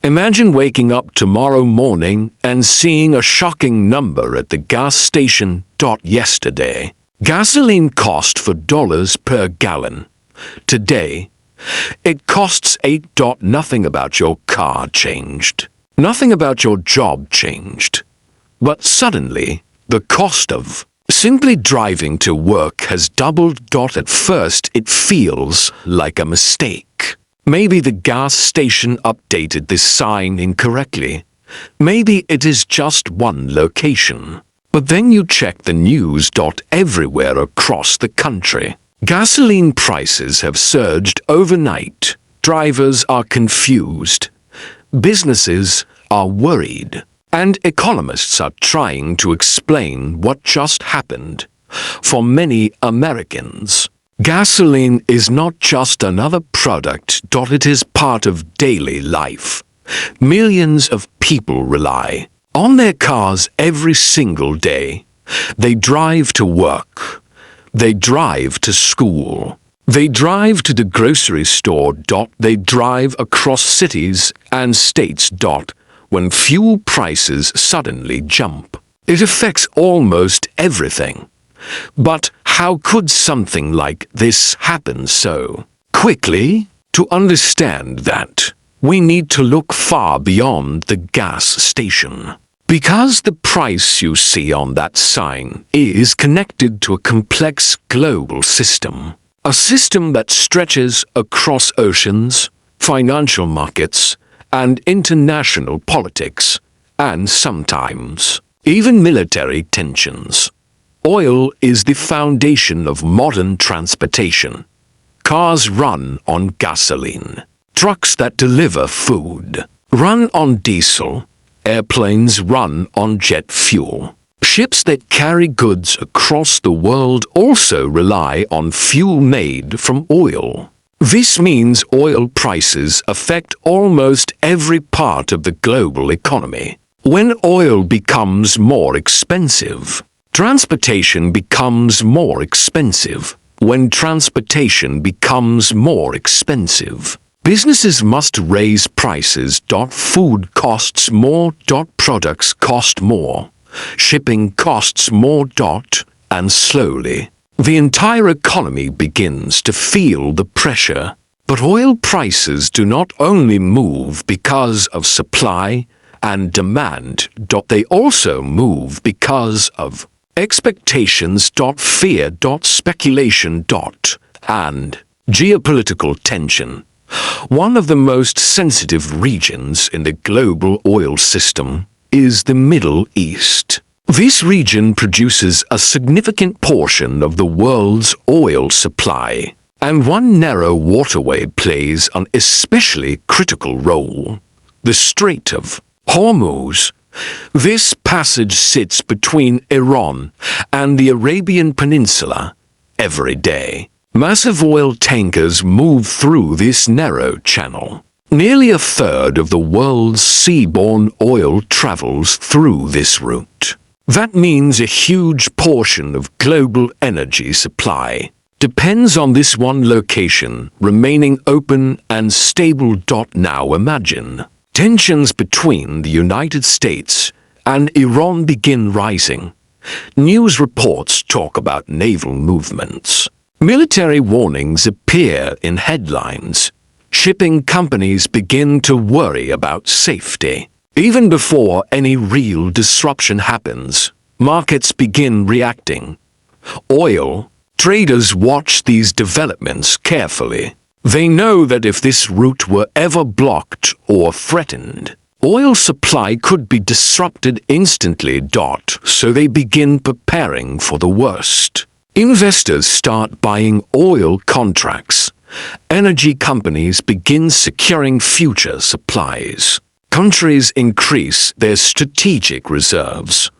Imagine waking up tomorrow morning and seeing a shocking number at the gas station. Yesterday, gasoline cost $4 per gallon. Today, it costs $8. Nothing about your car changed. Nothing about your job changed. But suddenly, the cost of simply driving to work has doubled. At first, it feels like a mistake. Maybe the gas station updated this sign incorrectly. Maybe it is just one location. But then you check the news. Everywhere across the country, gasoline prices have surged overnight. Drivers are confused. Businesses are worried. And economists are trying to explain what just happened. For many Americans, gasoline is not just another product. It is part of daily life. Millions of people rely on their cars every single day. They drive to work. They drive to school. They drive to the grocery store. They drive across cities and states. When fuel prices suddenly jump, it affects almost everything. But how could something like this happen so quickly? To understand that, we need to look far beyond the gas station. Because the price you see on that sign is connected to a complex global system. A system that stretches across oceans, financial markets, and international politics, and sometimes even military tensions. Oil is the foundation of modern transportation. Cars run on gasoline. Trucks that deliver food run on diesel. Airplanes run on jet fuel. Ships that carry goods across the world also rely on fuel made from oil. This means oil prices affect almost every part of the global economy. When oil becomes more expensive, transportation becomes more expensive. When transportation becomes more expensive, businesses must raise prices. Food costs more. Products cost more. Shipping costs more. And slowly, the entire economy begins to feel the pressure. But oil prices do not only move because of supply and demand. They also move because of expectations. Fear. Speculation. And geopolitical tension. One of the most sensitive regions in the global oil system is the Middle East. This region produces a significant portion of the world's oil supply, and one narrow waterway plays an especially critical role: the Strait of Hormuz. This passage sits between Iran and the Arabian Peninsula. Every day, massive oil tankers move through this narrow channel. Nearly a third of the world's seaborne oil travels through this route. That means a huge portion of global energy supply depends on this one location remaining open and stable. Now imagine tensions between the United States and Iran begin rising. News reports talk about naval movements. Military warnings appear in headlines. Shipping companies begin to worry about safety. Even before any real disruption happens, markets begin reacting. Oil traders watch these developments carefully. They know that if this route were ever blocked or threatened, oil supply could be disrupted instantly. So they begin preparing for the worst. Investors start buying oil contracts. Energy companies begin securing future supplies. Countries increase their strategic reserves.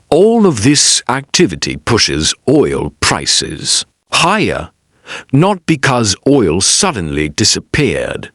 All of this activity pushes oil prices higher, not because oil suddenly disappeared,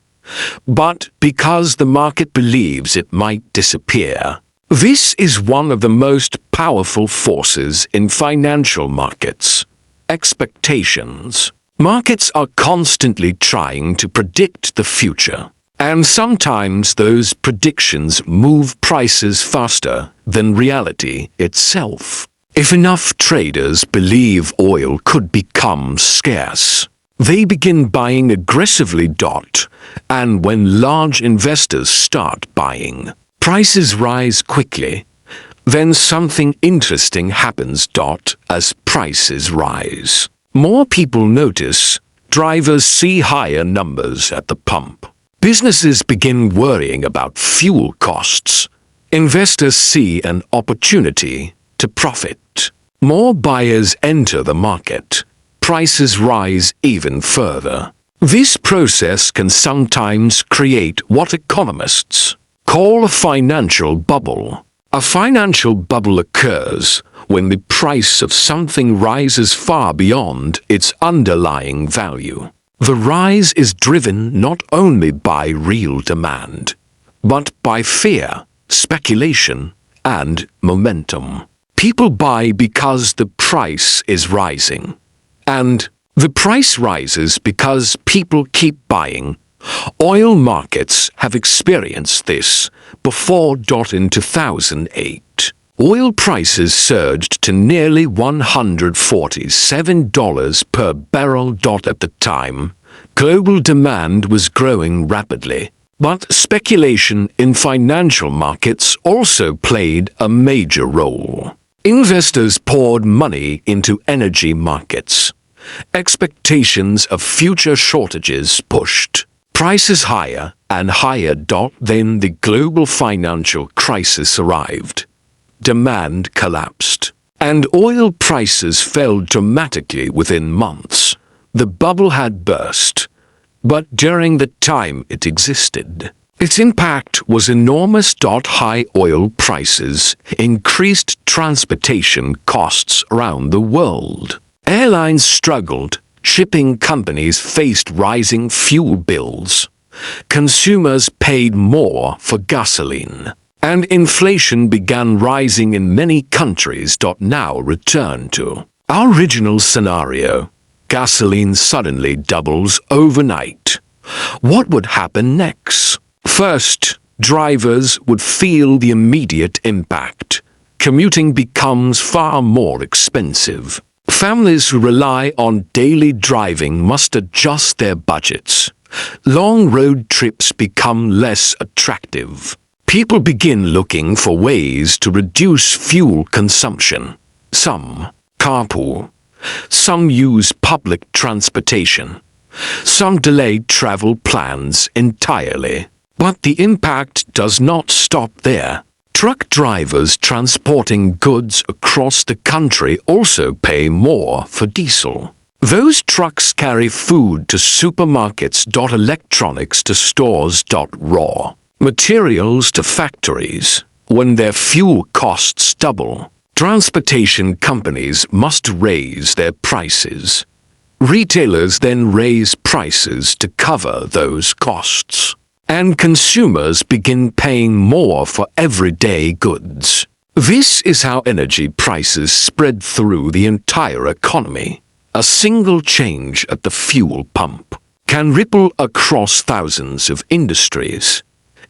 but because the market believes it might disappear. This is one of the most powerful forces in financial markets: expectations. Markets are constantly trying to predict the future. And sometimes those predictions move prices faster than reality itself. If enough traders believe oil could become scarce, they begin buying aggressively. And when large investors start buying, prices rise quickly. Then something interesting happens. As prices rise, more people notice, drivers see higher numbers at the pump. Businesses begin worrying about fuel costs. Investors see an opportunity to profit. More buyers enter the market. Prices rise even further. This process can sometimes create what economists call a financial bubble. A financial bubble occurs when the price of something rises far beyond its underlying value. The rise is driven not only by real demand, but by fear, speculation, and momentum. People buy because the price is rising. And the price rises because people keep buying. Oil markets have experienced this before. In 2008, oil prices surged to nearly $147 per barrel. At the time, global demand was growing rapidly, but speculation in financial markets also played a major role. Investors poured money into energy markets. Expectations of future shortages pushed prices higher and higher. Then the global financial crisis arrived. Demand collapsed, and oil prices fell dramatically within months. The bubble had burst, but during the time it existed, its impact was enormous. High oil prices increased transportation costs around the world. Airlines struggled. Shipping companies faced rising fuel bills. Consumers paid more for gasoline. And inflation began rising in many countries. Now return to our original scenario. Gasoline suddenly doubles overnight. What would happen next? First, drivers would feel the immediate impact. Commuting becomes far more expensive. Families who rely on daily driving must adjust their budgets. Long road trips become less attractive. People begin looking for ways to reduce fuel consumption. Some carpool. Some use public transportation. Some delay travel plans entirely. But the impact does not stop there. Truck drivers transporting goods across the country also pay more for diesel. Those trucks carry food to supermarkets. Electronics to stores. Raw materials to factories. When their fuel costs double, transportation companies must raise their prices. Retailers then raise prices to cover those costs. And consumers begin paying more for everyday goods. This is how energy prices spread through the entire economy. A single change at the fuel pump can ripple across thousands of industries.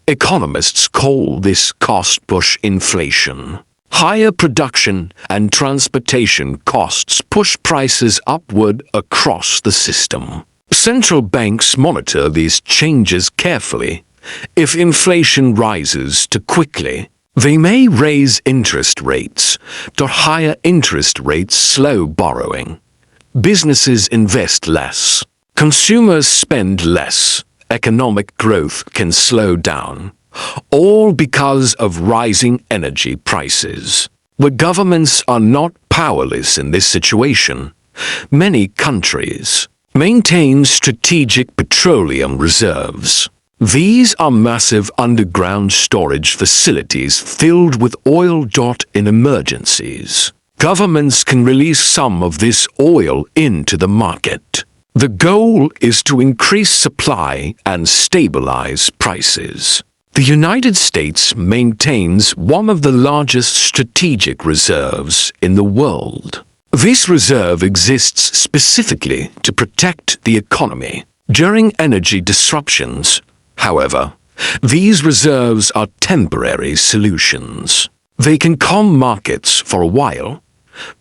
Economists call this cost push inflation. Higher production and transportation costs push prices upward across the system. Central banks monitor these changes carefully. If inflation rises too quickly, they may raise interest rates. Higher interest rates slow borrowing. Businesses invest less. Consumers spend less. Economic growth can slow down. All because of rising energy prices. The governments are not powerless in this situation. Many countries maintain strategic petroleum reserves. These are massive underground storage facilities filled with oil. In emergencies, governments can release some of this oil into the market. The goal is to increase supply and stabilize prices. The United States maintains one of the largest strategic reserves in the world. This reserve exists specifically to protect the economy. During energy disruptions, However, these reserves are temporary solutions. They can calm markets for a while,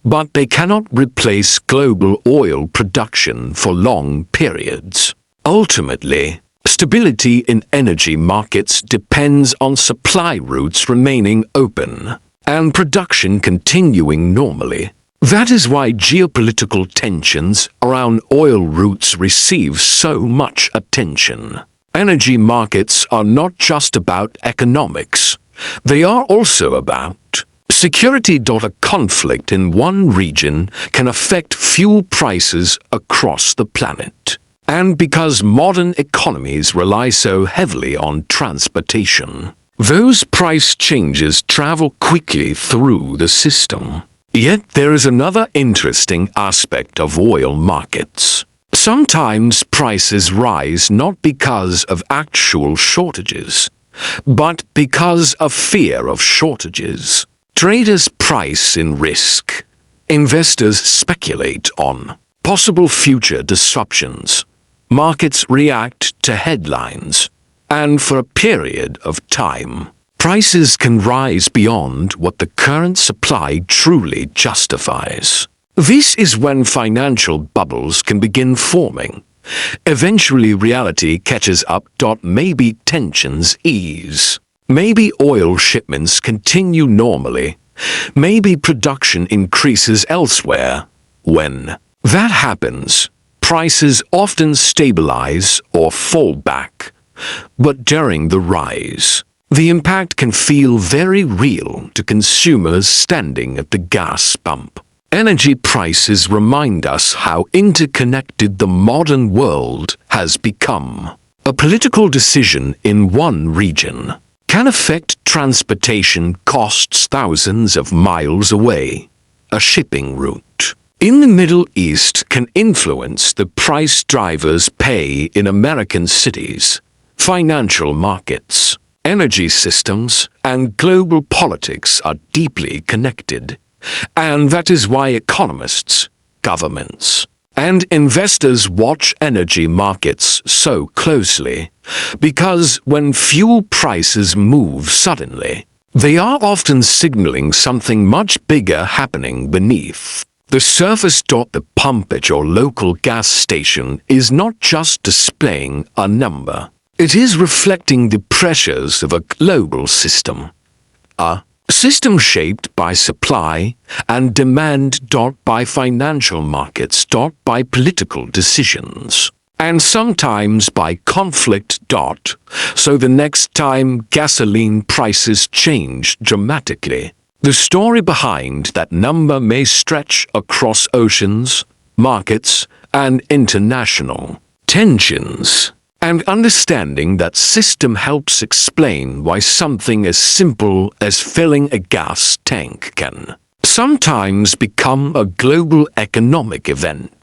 but they cannot replace global oil production for long periods. Ultimately, stability in energy markets depends on supply routes remaining open and production continuing normally. That is why geopolitical tensions around oil routes receive so much attention. Energy markets are not just about economics. They are also about security. A conflict in one region can affect fuel prices across the planet. And because modern economies rely so heavily on transportation, those price changes travel quickly through the system. Yet there is another interesting aspect of oil markets. Sometimes prices rise not because of actual shortages, but because of fear of shortages. Traders price in risk. Investors speculate on possible future disruptions. Markets react to headlines. And for a period of time, prices can rise beyond what the current supply truly justifies. This is when financial bubbles can begin forming. Eventually reality catches up. Maybe tensions ease. Maybe oil shipments continue normally. Maybe production increases elsewhere. When that happens, prices often stabilize or fall back. But during the rise, the impact can feel very real to consumers standing at the gas pump. Energy prices remind us how interconnected the modern world has become. A political decision in one region can affect transportation costs thousands of miles away. A shipping route in the Middle East can influence the price drivers pay in American cities. Financial markets, energy systems, and global politics are deeply connected. And that is why economists, governments, and investors watch energy markets so closely. Because when fuel prices move suddenly, they are often signaling something much bigger happening beneath the surface. The pump at your local gas station is not just displaying a number. It is reflecting the pressures of a global system. A system shaped by supply and demand. By financial markets. By political decisions. And sometimes by conflict. So the next time gasoline prices change dramatically, the story behind that number may stretch across oceans, markets, and international tensions. And understanding that system helps explain why something as simple as filling a gas tank can sometimes become a global economic event.